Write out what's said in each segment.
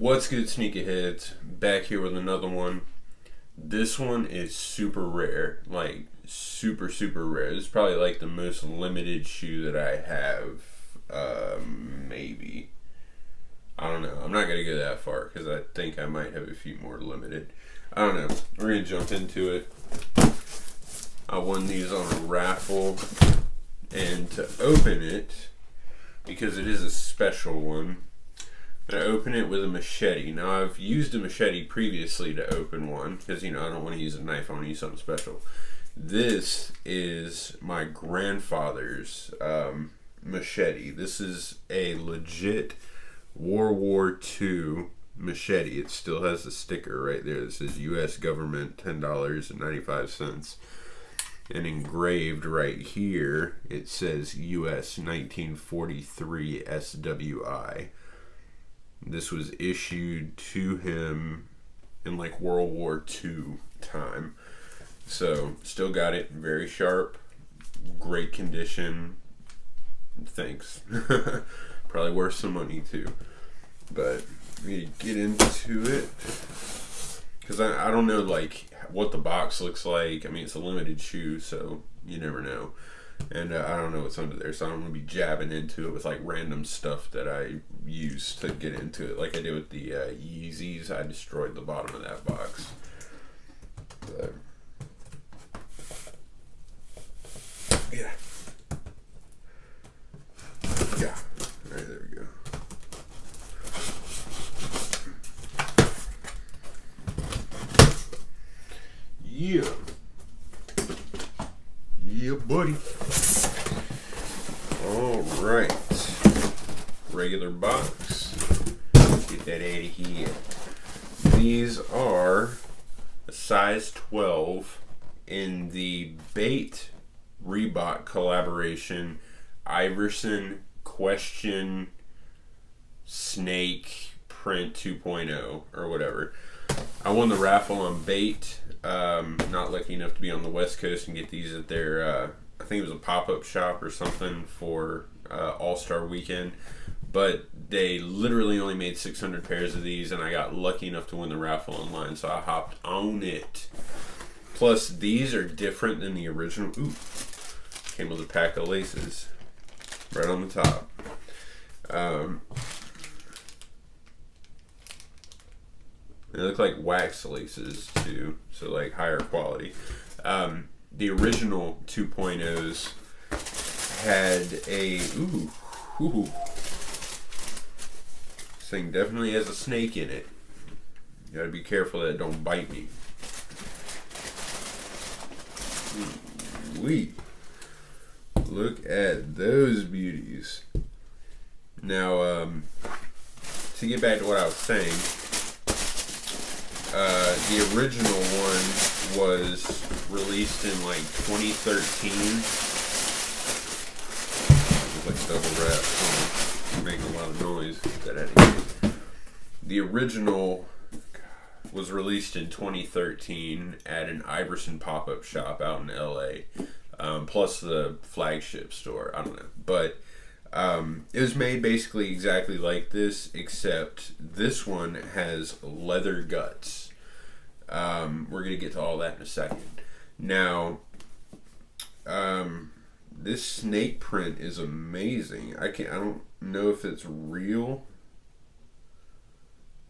What's good, sneakerheads? Back here with another one. This one is super rare, like super rare. This is probably like the most limited shoe that I have. Maybe. I don't know. I'm not gonna go that far because I think I might have a few more limited. I don't know. We're gonna jump into it. I won these on a raffle, and to open it, because it is a special one, I open it with a machete. Now, I've used a machete previously to open one because, I don't want to use a knife. I want to use something special. This is my grandfather's machete. This is a legit World War II machete. It still has the sticker right there. This is U.S. government, $10.95. And engraved right here, it says U.S. 1943 SWI. This was issued to him in like World War II time. So, still got it. Very sharp. Great condition. Thanks. Probably worth some money too. But, we get into it. Because I don't know like what the box looks like. I mean, it's a limited shoe, so you never know. And I don't know what's under there, so I don't want to be jabbing into it with like random stuff that I use to get into it. Like I did with the Yeezys, I destroyed the bottom of that box. But, yeah. All right, there we go. Yeah. Yeah, buddy. Alright. Regular box. Get that out of here. These are a size 12 in the Bait Reebok collaboration Iverson Question Snake Print 2.0 or whatever. I won the raffle on Bait. Not lucky enough to be on the West Coast and get these at their, I think it was a pop-up shop or something for All-Star Weekend. But they literally only made 600 pairs of these, and I got lucky enough to win the raffle online, so I hopped on it. Plus, these are different than the original. Ooh, came with a pack of laces right on the top. They look like wax laces too, so like higher quality. The original 2.0s had a ooh. This thing definitely has a snake in it. You gotta be careful that it don't bite me. Look at those beauties. Now, to get back to what I was saying. The original one was released in like 2013. It's like double wrap, so making a lot of noise. Get that out of here. The original was released in 2013 at an Iverson pop-up shop out in LA, plus the flagship store. I don't know, but it was made basically exactly like this, except this one has leather guts. We're gonna get to all that in a second. Now, this snake print is amazing. I don't know if it's real.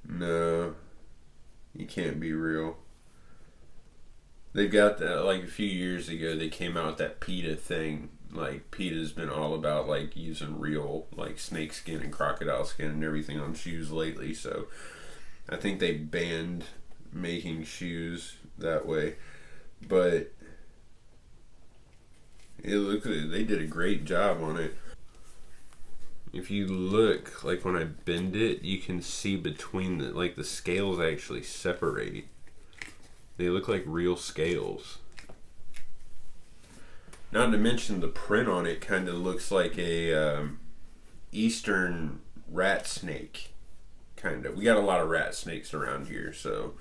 No, it can't be real. They've got that, like a few years ago, they came out with that PETA thing. Like, PETA's been all about, like, using real, like, snake skin and crocodile skin and everything on shoes lately. So, I think they banned making shoes that way. But, they did a great job on it. If you look, like, when I bend it, you can see between the, like, the scales actually separate. They look like real scales. Not to mention the print on it kind of looks like a eastern rat snake. Kind of. We got a lot of rat snakes around here, so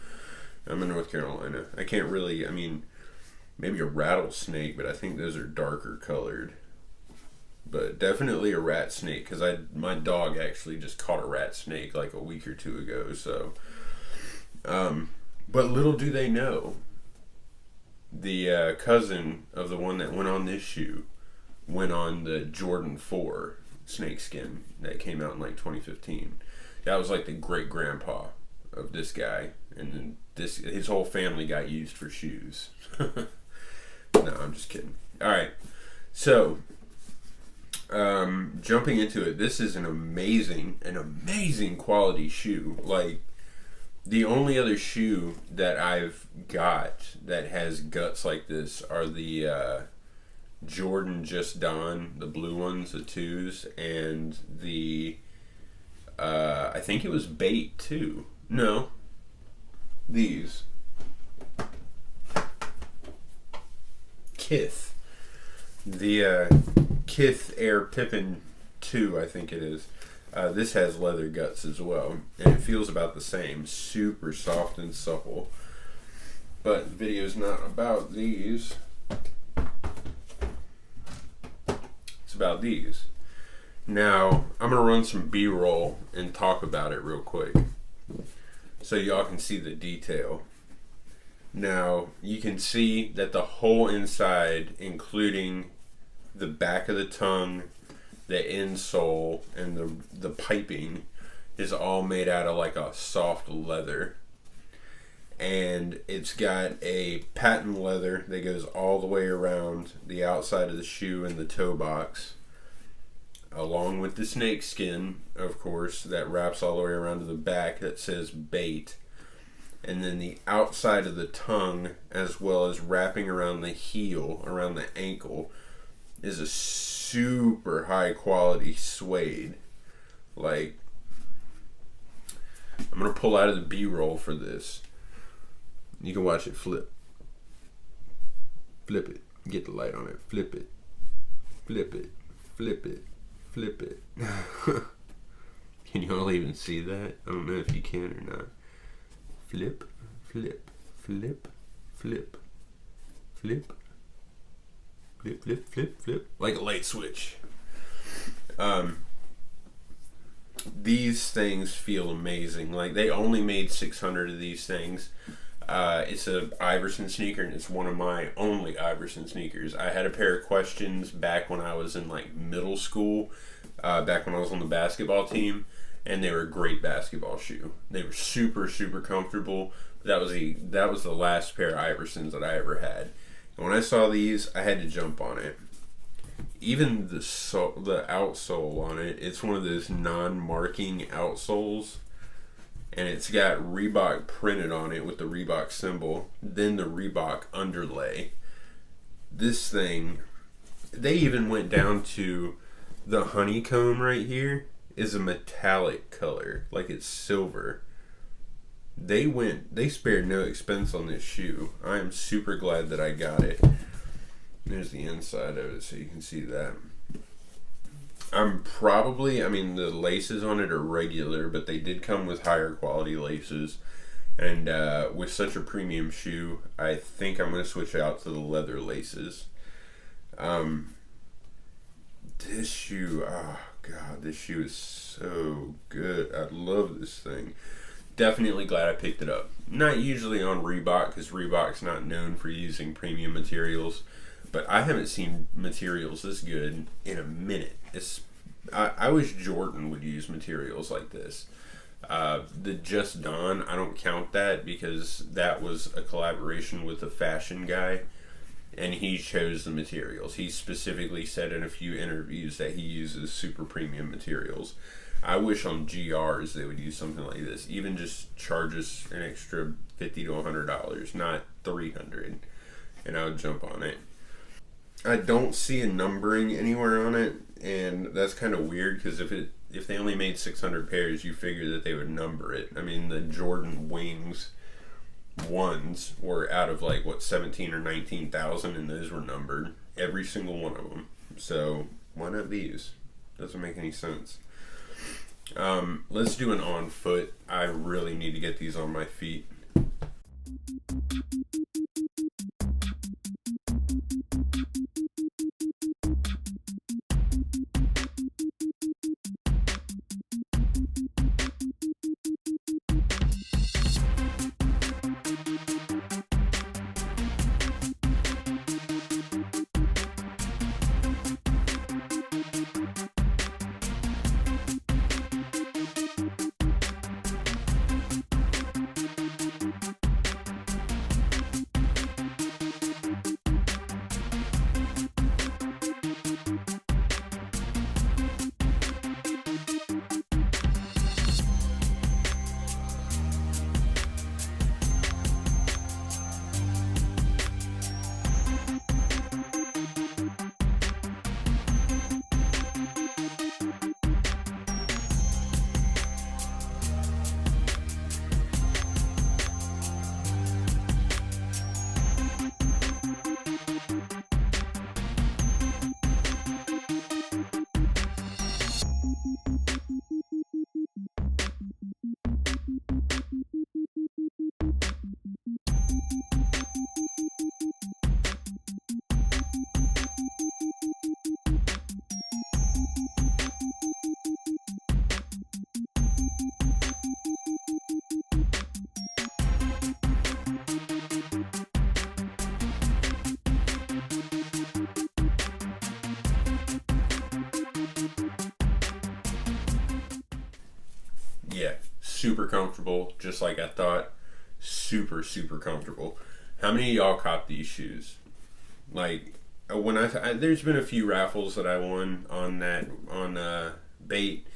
I'm in North Carolina. I can't really, maybe a rattlesnake, but I think those are darker colored. but definitely a rat snake because my dog actually just caught a rat snake like a week or two ago. So, but little do they know, the cousin of the one that went on this shoe went on the Jordan 4 snakeskin that came out in like 2015. That was like the great grandpa of this guy, and then his whole family got used for shoes. No, I'm just kidding. All right, so jumping into it, this is an amazing quality shoe. Like, the only other shoe that I've got that has guts like this are the Jordan Just Dawn, the blue ones, the 2s, and the I think it was Bait too. No, these Kith, the Kith Air Pippin 2, I think it is. This has leather guts as well, and it feels about the same. Super soft and supple. But the video's not about these. It's about these. Now, I'm going to run some B-roll and talk about it real quick, so y'all can see the detail. Now, you can see that the whole inside, including the back of the tongue, the insole, and the piping, is all made out of like a soft leather. And it's got a patent leather that goes all the way around the outside of the shoe and the toe box, along with the snake skin, of course, that wraps all the way around to the back that says Bait. And then the outside of the tongue, as well as wrapping around the heel, around the ankle, is a super high quality suede. Like, I'm going to pull out of the B-roll for this. You can watch it flip. Flip it. Get the light on it. Flip it. Flip it. Flip it. Flip it. Can you all even see that? I don't know if you can or not. Flip, flip, flip, flip, flip, flip, flip, flip, flip. Like a light switch. These things feel amazing. Like, they only made 600 of these things. It's a Iverson sneaker, and it's one of my only Iverson sneakers. I had a pair of Questions back when I was in like middle school, back when I was on the basketball team, and they were a great basketball shoe. They were super, super comfortable. That was the last pair of Iversons that I ever had. And when I saw these, I had to jump on it. Even the outsole on it, it's one of those non-marking outsoles. And it's got Reebok printed on it with the Reebok symbol, then the Reebok underlay. This thing, they even went down to the honeycomb right here is a metallic color, like it's silver. They spared no expense on this shoe. I am super glad that I got it. There's the inside of it so you can see that. The laces on it are regular, but they did come with higher quality laces. And with such a premium shoe, I think I'm going to switch out to the leather laces. This shoe, oh god, this shoe is so good. I love this thing. Definitely glad I picked it up. Not usually on Reebok, because Reebok's not known for using premium materials. But I haven't seen materials this good in a minute. I wish Jordan would use materials like this. The Just Dawn, I don't count that because that was a collaboration with a fashion guy, and he chose the materials. He specifically said in a few interviews that he uses super premium materials. I wish on GRs they would use something like this. Even just charge us an extra $50 to $100, not $300, and I would jump on it. I don't see a numbering anywhere on it, and that's kind of weird because if they only made 600 pairs, you figure that they would number it. I mean, the Jordan Wings ones were out of 17 or 19,000, and those were numbered, every single one of them. So why not these? Doesn't make any sense. Let's do an on foot. I really need to get these on my feet. Super comfortable, just like I thought. Super, super comfortable. How many of y'all cop these shoes? Like, when there's been a few raffles that I won on bait,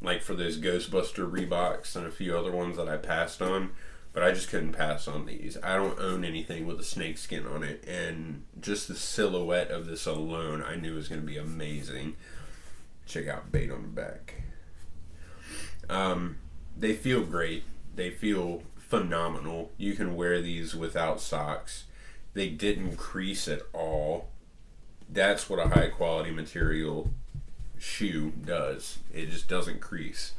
like for those Ghostbuster Reeboks and a few other ones that I passed on, but I just couldn't pass on these. I don't own anything with a snake skin on it, and just the silhouette of this alone I knew was going to be amazing. Check out bait on the back. They feel great. They feel phenomenal. You can wear these without socks. They didn't crease at all. That's what a high quality material shoe does. It just doesn't crease.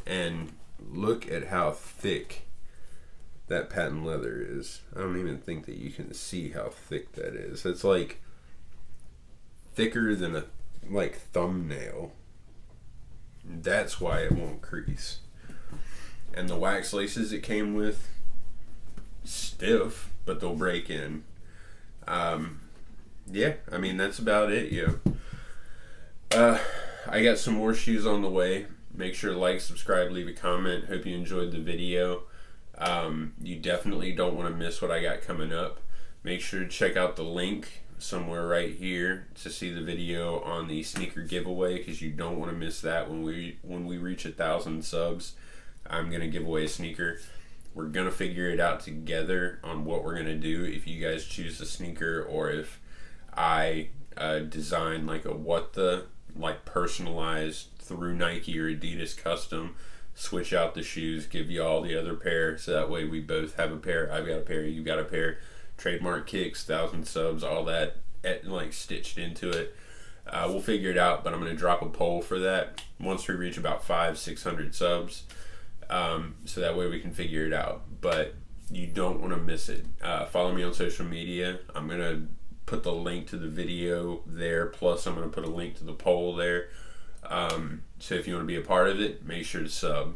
And look at how thick that patent leather is. I don't even think that you can see how thick that is. It's like thicker than a thumbnail. That's why it won't crease. And the wax laces it came with, stiff, but they'll break in. Yeah, I mean, that's about it, yo. I got some more shoes on the way. Make sure to like, subscribe, leave a comment. Hope you enjoyed the video. You definitely don't want to miss what I got coming up. Make sure to check out the link somewhere right here to see the video on the sneaker giveaway, because you don't want to miss that. When we reach 1,000 subs, I'm gonna give away a sneaker. We're gonna figure it out together on what we're gonna do, if you guys choose the sneaker or if I design like a personalized through Nike or Adidas custom, switch out the shoes, give you all the other pair, so that way we both have a pair. I've got a pair, you got a pair. Trademark kicks, 1,000 subs, all that stitched into it. We'll figure it out, but I'm going to drop a poll for that once we reach about 500-600 subs, so that way we can figure it out. But you don't want to miss it. Follow me on social media. I'm going to put the link to the video there, plus I'm going to put a link to the poll there. So if you want to be a part of it, make sure to sub.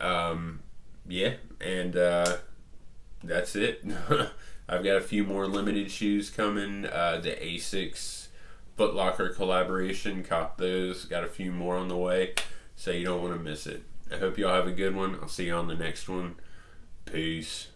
Yeah, and that's it. I've got a few more limited shoes coming. The Asics Foot Locker collaboration, cop those. Got a few more on the way, so you don't want to miss it. I hope y'all have a good one. I'll see you on the next one. Peace.